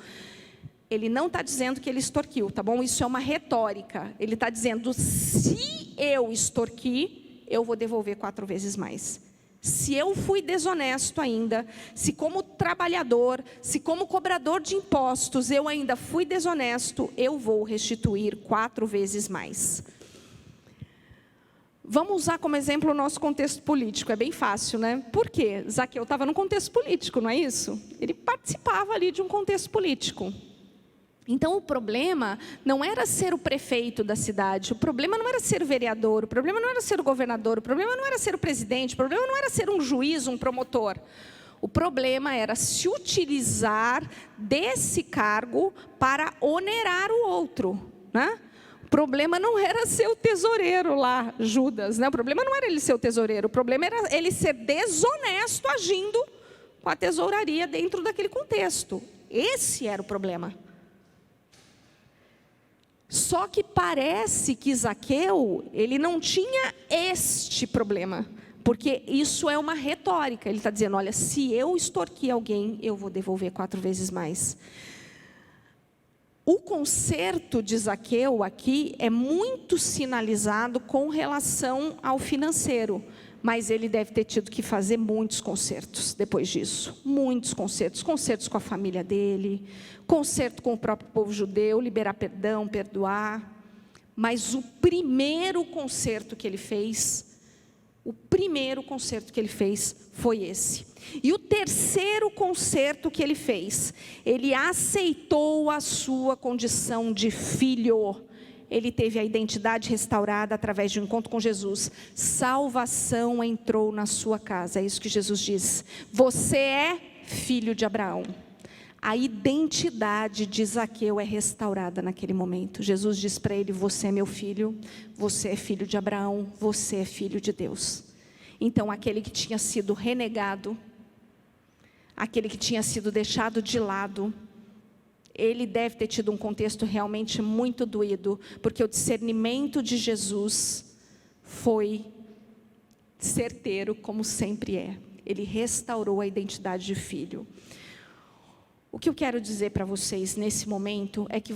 Ele não está dizendo que ele extorquiu, tá bom? Isso é uma retórica. Ele está dizendo, se eu extorquir, eu vou devolver 4 vezes mais. Se eu fui desonesto ainda, se como trabalhador, se como cobrador de impostos, eu ainda fui desonesto, eu vou restituir 4 vezes mais. Vamos usar como exemplo o nosso contexto político, é bem fácil, né? Por quê? Zaqueu estava num contexto político, não é isso? Ele participava ali de um contexto político. Então, o problema não era ser o prefeito da cidade, o problema não era ser o vereador, o problema não era ser o governador, o problema não era ser o presidente, o problema não era ser um juiz, um promotor. O problema era se utilizar desse cargo para onerar o outro, né? O problema não era ser o tesoureiro lá, Judas, né? O problema não era ele ser o tesoureiro, o problema era ele ser desonesto agindo com a tesouraria dentro daquele contexto. Esse era o problema. Só que parece que Zaqueu, ele não tinha este problema, porque isso é uma retórica. Ele está dizendo, olha, se eu extorquir alguém, eu vou devolver 4 vezes mais. O conserto de Zaqueu aqui é muito sinalizado com relação ao financeiro, mas ele deve ter tido que fazer muitos consertos depois disso. Muitos consertos. Consertos com a família dele, conserto com o próprio povo judeu, liberar perdão, perdoar. Mas o primeiro conserto que ele fez, foi esse. E o terceiro conserto que ele fez, ele aceitou a sua condição de filho. Ele teve a identidade restaurada através de um encontro com Jesus. Salvação entrou na sua casa. É isso que Jesus diz. Você é filho de Abraão. A identidade de Zaqueu é restaurada naquele momento. Jesus diz para ele, você é meu filho, você é filho de Abraão, você é filho de Deus. Então aquele que tinha sido renegado, aquele que tinha sido deixado de lado, ele deve ter tido um contexto realmente muito doído, porque o discernimento de Jesus foi certeiro, como sempre é. Ele restaurou a identidade de filho. O que eu quero dizer para vocês nesse momento é que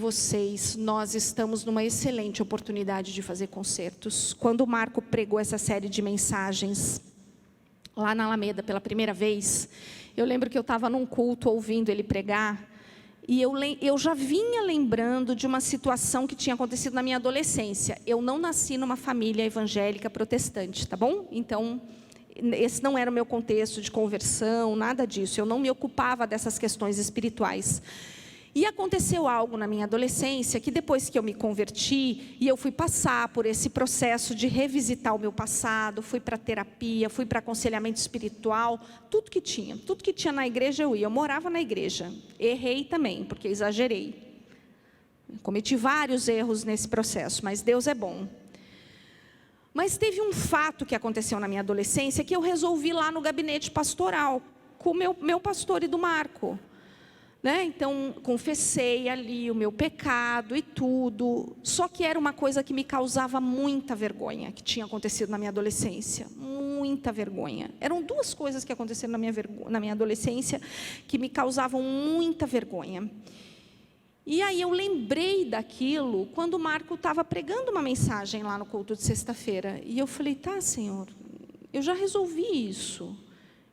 nós estamos numa excelente oportunidade de fazer concertos. Quando o Marco pregou essa série de mensagens lá na Alameda pela primeira vez, eu lembro que eu estava num culto ouvindo ele pregar, e eu já vinha lembrando de uma situação que tinha acontecido na minha adolescência. Eu não nasci numa família evangélica protestante, tá bom? Então, esse não era o meu contexto de conversão, nada disso. Eu não me ocupava dessas questões espirituais. E aconteceu algo na minha adolescência, que depois que eu me converti, e eu fui passar por esse processo de revisitar o meu passado, fui para terapia, fui para aconselhamento espiritual, tudo que tinha na igreja eu ia, eu morava na igreja, errei também, porque exagerei, cometi vários erros nesse processo, mas Deus é bom. Mas teve um fato que aconteceu na minha adolescência, que eu resolvi lá no gabinete pastoral, com o meu pastor e do Marco. Né? Então, confessei ali o meu pecado e tudo, só que era uma coisa que me causava muita vergonha, que tinha acontecido na minha adolescência, muita vergonha. Eram 2 coisas que aconteceram na minha adolescência, que me causavam muita vergonha. E aí eu lembrei daquilo, quando o Marco estava pregando uma mensagem lá no culto de sexta-feira, e eu falei, tá, Senhor, eu já resolvi isso.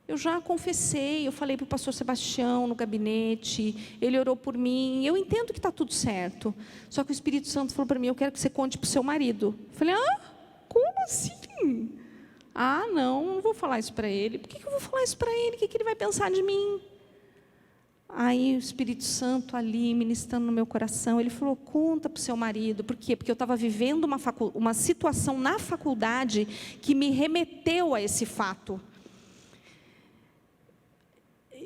Eu já confessei, eu falei para o pastor Sebastião no gabinete, ele orou por mim, eu entendo que está tudo certo. Só que o Espírito Santo falou para mim, eu quero que você conte para o seu marido. Eu falei, como assim? Não vou falar isso para ele. Por que eu vou falar isso para ele? O que ele vai pensar de mim? Aí o Espírito Santo ali, ministrando no meu coração, ele falou, conta para o seu marido. Por quê? Porque eu estava vivendo uma situação na faculdade que me remeteu a esse fato.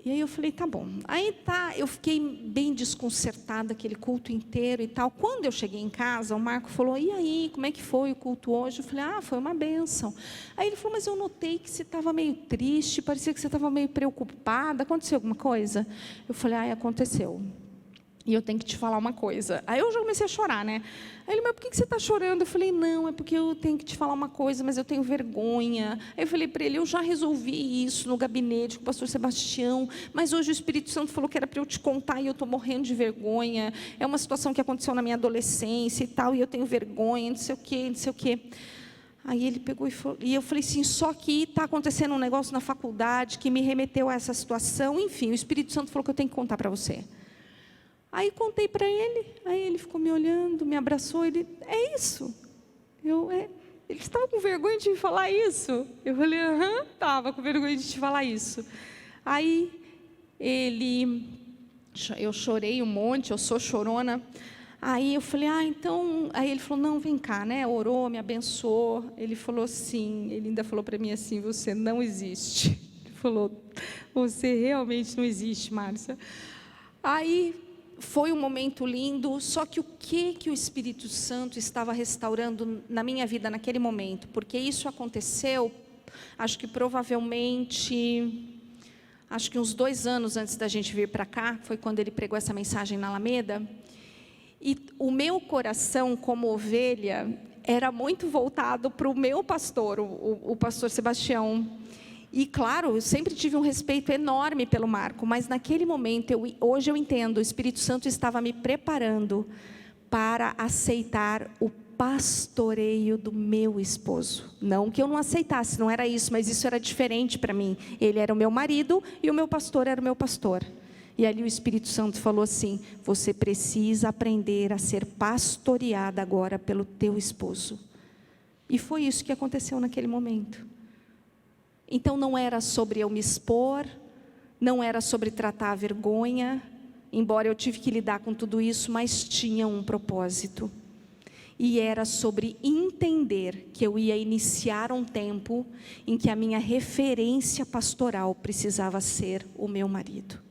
E aí eu falei, tá bom. Aí tá, eu fiquei bem desconcertada aquele culto inteiro e tal. Quando eu cheguei em casa, o Marco falou, e aí, como é que foi o culto hoje? Eu falei, foi uma bênção. Aí ele falou, mas eu notei que você estava meio triste, parecia que você estava meio preocupada, aconteceu alguma coisa? Eu falei, aconteceu. E eu tenho que te falar uma coisa. Aí eu já comecei a chorar, né? Aí ele, mas por que você está chorando? Eu falei, não, é porque eu tenho que te falar uma coisa, mas eu tenho vergonha. Aí eu falei para ele, eu já resolvi isso no gabinete com o pastor Sebastião, mas hoje o Espírito Santo falou que era para eu te contar e eu estou morrendo de vergonha. É uma situação que aconteceu na minha adolescência e tal, e eu tenho vergonha, não sei o quê, não sei o quê. Aí ele pegou e eu falei assim, só que está acontecendo um negócio na faculdade que me remeteu a essa situação. Enfim, o Espírito Santo falou que eu tenho que contar para você. Aí contei para ele, aí ele ficou me olhando, me abraçou, ele, é isso? Ele estava com vergonha de me falar isso? Eu falei, estava com vergonha de te falar isso. Aí eu chorei um monte, eu sou chorona. Aí eu falei, então, aí ele falou, não, vem cá, né, orou, me abençoou. Ele falou assim, ele ainda falou para mim assim, você não existe. Ele falou, você realmente não existe, Márcia. Aí foi um momento lindo, só que o que o Espírito Santo estava restaurando na minha vida naquele momento? Porque isso aconteceu, acho que provavelmente, acho que uns 2 anos antes da gente vir para cá, foi quando ele pregou essa mensagem na Alameda, e o meu coração como ovelha era muito voltado para o meu pastor, o pastor Sebastião. E claro, eu sempre tive um respeito enorme pelo Marco, mas naquele momento, hoje eu entendo, o Espírito Santo estava me preparando para aceitar o pastoreio do meu esposo. Não que eu não aceitasse, não era isso, mas isso era diferente para mim. Ele era o meu marido e o meu pastor era o meu pastor. E ali o Espírito Santo falou assim, você precisa aprender a ser pastoreada agora pelo teu esposo. E foi isso que aconteceu naquele momento. Então não era sobre eu me expor, não era sobre tratar a vergonha, embora eu tive que lidar com tudo isso, mas tinha um propósito. E era sobre entender que eu ia iniciar um tempo em que a minha referência pastoral precisava ser o meu marido.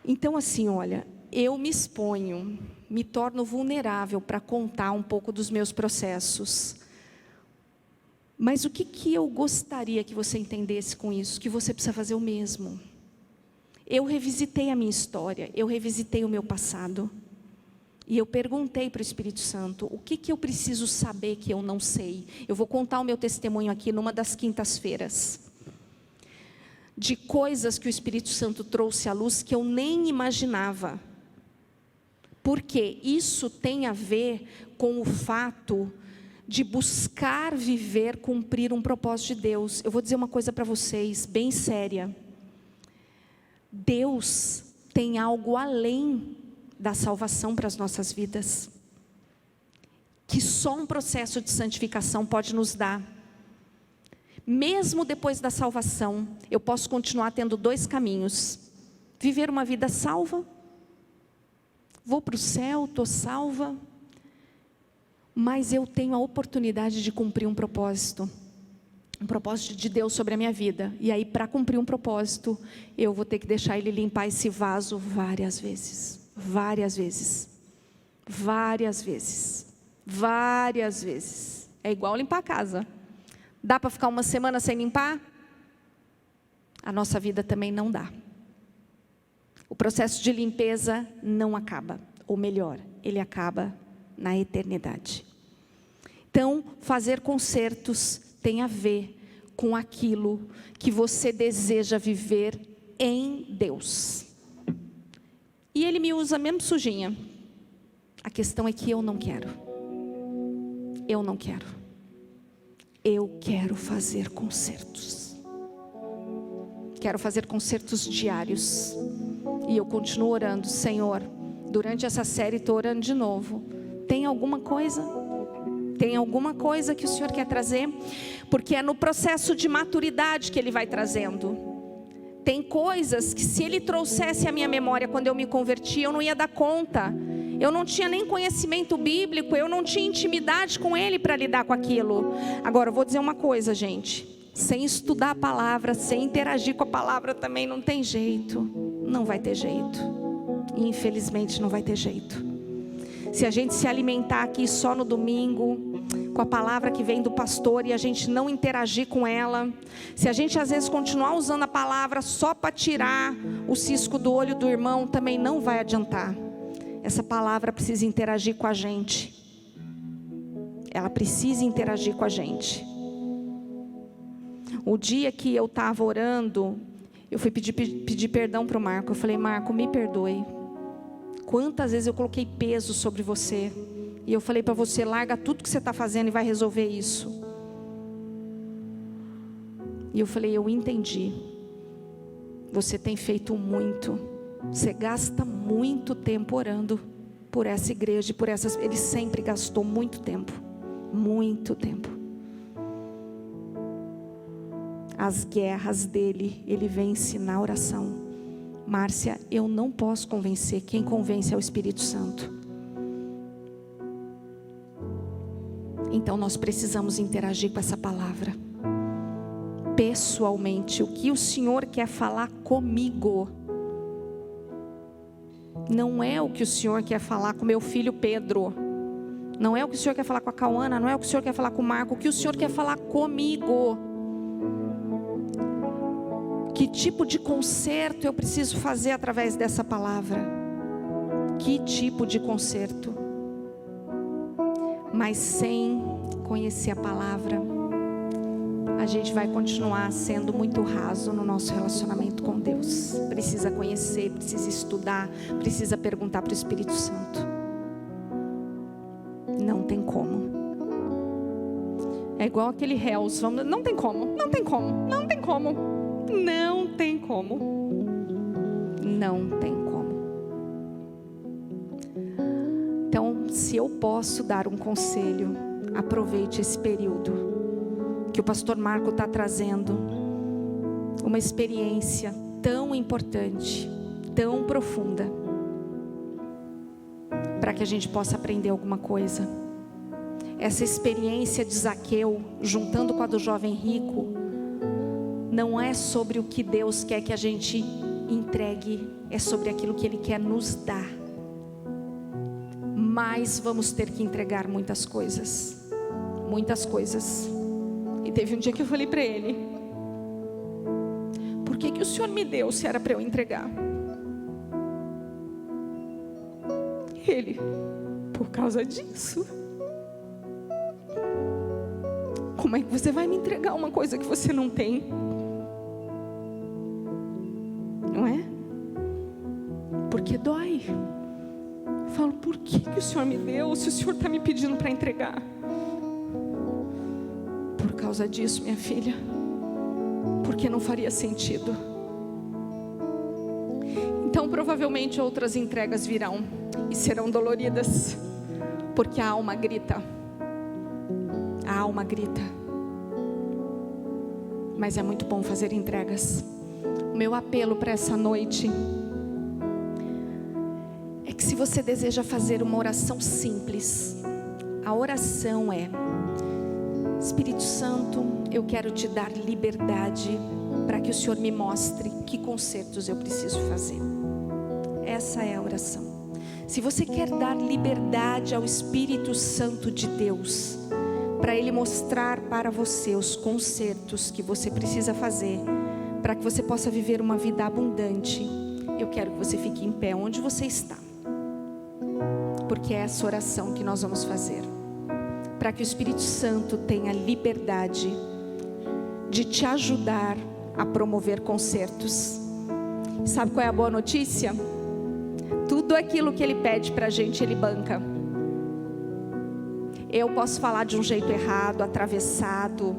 Então assim, olha, eu me exponho, me torno vulnerável para contar um pouco dos meus processos. Mas o que eu gostaria que você entendesse com isso? Que você precisa fazer o mesmo. Eu revisitei a minha história, eu revisitei o meu passado. E eu perguntei para o Espírito Santo, o que eu preciso saber que eu não sei? Eu vou contar o meu testemunho aqui numa das quintas-feiras. De coisas que o Espírito Santo trouxe à luz que eu nem imaginava. Porque isso tem a ver com o fato de buscar viver, cumprir um propósito de Deus. Eu vou dizer uma coisa para vocês, bem séria. Deus tem algo além da salvação para as nossas vidas, que só um processo de santificação pode nos dar. Mesmo depois da salvação, eu posso continuar tendo 2 caminhos. Viver uma vida salva, vou para o céu, estou salva, mas eu tenho a oportunidade de cumprir um propósito de Deus sobre a minha vida. E aí, para cumprir um propósito, eu vou ter que deixar Ele limpar esse vaso várias vezes. Várias vezes. Várias vezes. Várias vezes. É igual limpar a casa. Dá para ficar uma semana sem limpar? A nossa vida também não dá. O processo de limpeza não acaba. Ou melhor, ele acaba na eternidade. Então, fazer concertos tem a ver com aquilo que você deseja viver em Deus. E Ele me usa mesmo sujinha. A questão é que eu não quero. Eu não quero. Eu quero fazer concertos. Quero fazer concertos diários. E eu continuo orando, Senhor, durante essa série estou orando de novo. Tem alguma coisa? Tem alguma coisa que o Senhor quer trazer? Porque é no processo de maturidade que Ele vai trazendo. Tem coisas que se Ele trouxesse à minha memória quando eu me converti, eu não ia dar conta. Eu não tinha nem conhecimento bíblico, eu não tinha intimidade com Ele para lidar com aquilo. Agora, eu vou dizer uma coisa, gente. Sem estudar a palavra, sem interagir com a palavra também não tem jeito. Não vai ter jeito. Infelizmente não vai ter jeito. Se a gente se alimentar aqui só no domingo, com a palavra que vem do pastor, e a gente não interagir com ela, se a gente às vezes continuar usando a palavra só para tirar o cisco do olho do irmão, também não vai adiantar. Essa palavra precisa interagir com a gente. Ela precisa interagir com a gente. O dia que eu estava orando, eu fui pedir perdão para o Marco. Eu falei: Marco, me perdoe. Quantas vezes eu coloquei peso sobre você. E eu falei para você: larga tudo que você está fazendo e vai resolver isso. E eu falei: eu entendi. Você tem feito muito. Você gasta muito tempo orando por essa igreja, por essas. Ele sempre gastou muito tempo. Muito tempo. As guerras dele, ele vem ensinar oração. Márcia, eu não posso convencer. Quem convence é o Espírito Santo. Então nós precisamos interagir com essa palavra. Pessoalmente, o que o Senhor quer falar comigo, não é o que o Senhor quer falar com meu filho Pedro. Não é o que o Senhor quer falar com a Cauana. Não é o que o Senhor quer falar com o Marco. O que o Senhor quer falar comigo. Que tipo de conserto eu preciso fazer através dessa palavra? Que tipo de conserto? Mas sem conhecer a palavra, a gente vai continuar sendo muito raso no nosso relacionamento com Deus. Precisa conhecer, precisa estudar, precisa perguntar para o Espírito Santo. Não tem como. É igual aquele réus, não tem como, não tem como, não tem como, não tem como, não tem como. Então, se eu posso dar um conselho, aproveite esse período que o pastor Marco está trazendo, uma experiência tão importante, tão profunda, para que a gente possa aprender alguma coisa. Essa experiência de Zaqueu, juntando com a do jovem rico, não é sobre o que Deus quer que a gente entregue, é sobre aquilo que Ele quer nos dar. Mas vamos ter que entregar muitas coisas. Muitas coisas. E teve um dia que eu falei para ele: por que o Senhor me deu se era para eu entregar? Ele: por causa disso. Como é que você vai me entregar uma coisa que você não tem? Não é? Porque dói. Eu falo: por que o Senhor me deu se o Senhor está me pedindo para entregar? Por causa disso, minha filha. Porque não faria sentido. Então provavelmente outras entregas virão e serão doloridas, porque a alma grita. A alma grita. Mas é muito bom fazer entregas. O meu apelo para essa noite é que, se você deseja fazer uma oração simples, a oração é: Espírito Santo, eu quero te dar liberdade para que o Senhor me mostre que consertos eu preciso fazer. Essa é a oração. Se você quer dar liberdade ao Espírito Santo de Deus, para Ele mostrar para você os consertos que você precisa fazer, para que você possa viver uma vida abundante, eu quero que você fique em pé onde você está, porque é essa oração que nós vamos fazer, para que o Espírito Santo tenha liberdade de te ajudar a promover consertos. Sabe qual é a boa notícia? Tudo aquilo que Ele pede para a gente, Ele banca. Eu posso falar de um jeito errado, atravessado,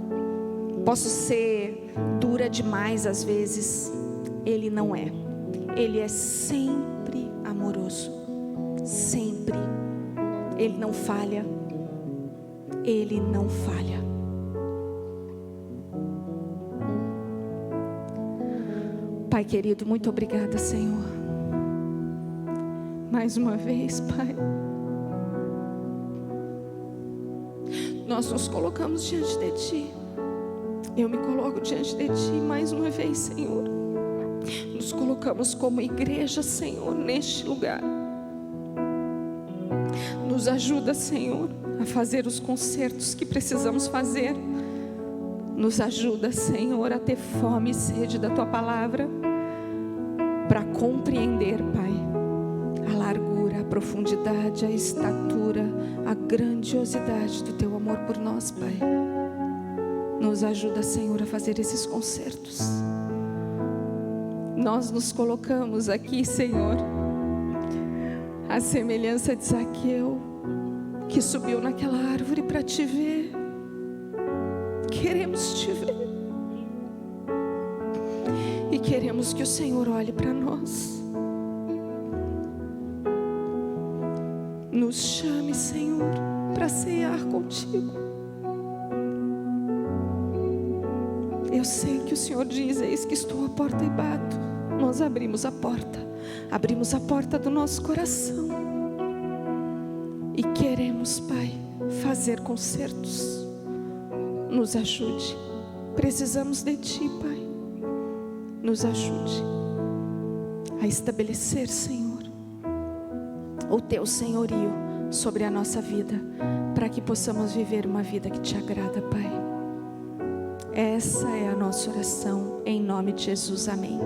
posso ser dura demais às vezes. Ele não é. Ele é sempre amoroso, sempre. Ele não falha. Ele não falha. Pai querido, muito obrigada, Senhor. Mais uma vez, Pai, nós nos colocamos diante de Ti. Eu me coloco diante de Ti mais uma vez, Senhor. Nos colocamos como igreja, Senhor, neste lugar. Nos ajuda, Senhor, a fazer os concertos que precisamos fazer. Nos ajuda, Senhor, a ter fome e sede da Tua palavra, para compreender, Pai, a largura, a profundidade, a estatura, a grandiosidade do Teu amor por nós, Pai. Nos ajuda, Senhor, a fazer esses concertos. Nós nos colocamos aqui, Senhor, a semelhança de Zaqueu, que subiu naquela árvore para Te ver. Queremos Te ver. E queremos que o Senhor olhe para nós. Nos chame, Senhor, para cear contigo. Eu sei que o Senhor diz: eis que estou à porta e bato. Nós abrimos a porta do nosso coração. E queremos, Pai, fazer concertos. Nos ajude. Precisamos de Ti, Pai. Nos ajude a estabelecer, Senhor, o Teu senhorio sobre a nossa vida, para que possamos viver uma vida que Te agrada, Pai. Essa é a nossa oração, em nome de Jesus, amém.